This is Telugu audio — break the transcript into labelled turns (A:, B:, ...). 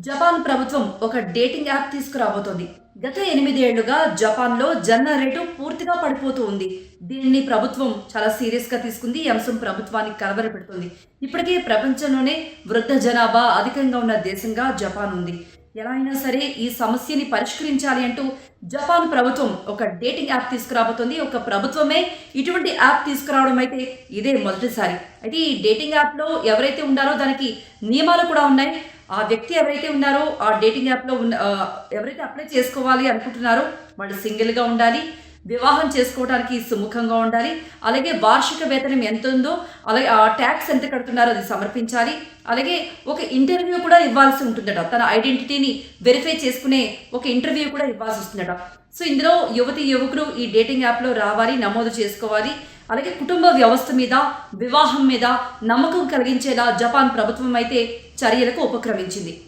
A: జపాన్ ప్రభుత్వం ఒక డేటింగ్ యాప్ తీసుకురాబోతోంది. గత 8 ఏళ్లుగా జపాన్‌లో జనన రేటు పూర్తిగా పడిపోతూ ఉంది. దీనిని ప్రభుత్వం చాలా సీరియస్‌గా తీసుకుంది. ఈ అంశం ప్రభుత్వాన్ని కలవరపెడుతుంది. ఇప్పటికే ప్రపంచంలోనే వృద్ధ జనాభా అధికంగా ఉన్న దేశంగా జపాన్ ఉంది. ఎలా అయినా సరే ఈ సమస్యని పరిష్కరించాలి అంటూ జపాన్ ప్రభుత్వం ఒక డేటింగ్ యాప్ తీసుకురాబోతోంది. ఒక ప్రభుత్వమే ఇటువంటి యాప్ తీసుకురావడం అయితే ఇదే మొదటిసారి. అయితే ఈ డేటింగ్ యాప్‌లో ఎవరైతే ఉన్నారో దానికి నియమాలు కూడా ఉన్నాయి. ఆ వ్యక్తి ఎవరైతే ఉన్నారో ఆ డేటింగ్ యాప్‌లో ఎవరైతే అప్లై చేసుకోవాలి అనుకుంటున్నారో వాళ్ళు సింగిల్‌గా ఉండాలి. వివాహం చేసుకోవడానికి సుముఖంగా ఉండాలి. అలాగే వార్షిక వేతనం ఎంత ఉందో, అలాగే ఆ ట్యాక్స్ ఎంత కడుతున్నారో అది సమర్పించాలి. అలాగే ఒక ఇంటర్వ్యూ కూడా ఇవ్వాల్సి ఉంటుందట. తన ఐడెంటిటీని వెరిఫై చేసుకునే ఒక ఇంటర్వ్యూ కూడా ఇవ్వాల్సి వస్తుందట. సో ఇందులో యువతి యువకులు ఈ డేటింగ్ యాప్‌లో రావాలి, నమోదు చేసుకోవాలి. అలాగే కుటుంబ వ్యవస్థ మీద, వివాహం మీద నమ్మకం కలిగించేలా జపాన్ ప్రభుత్వం అయితే చర్యలకు ఉపక్రమించింది.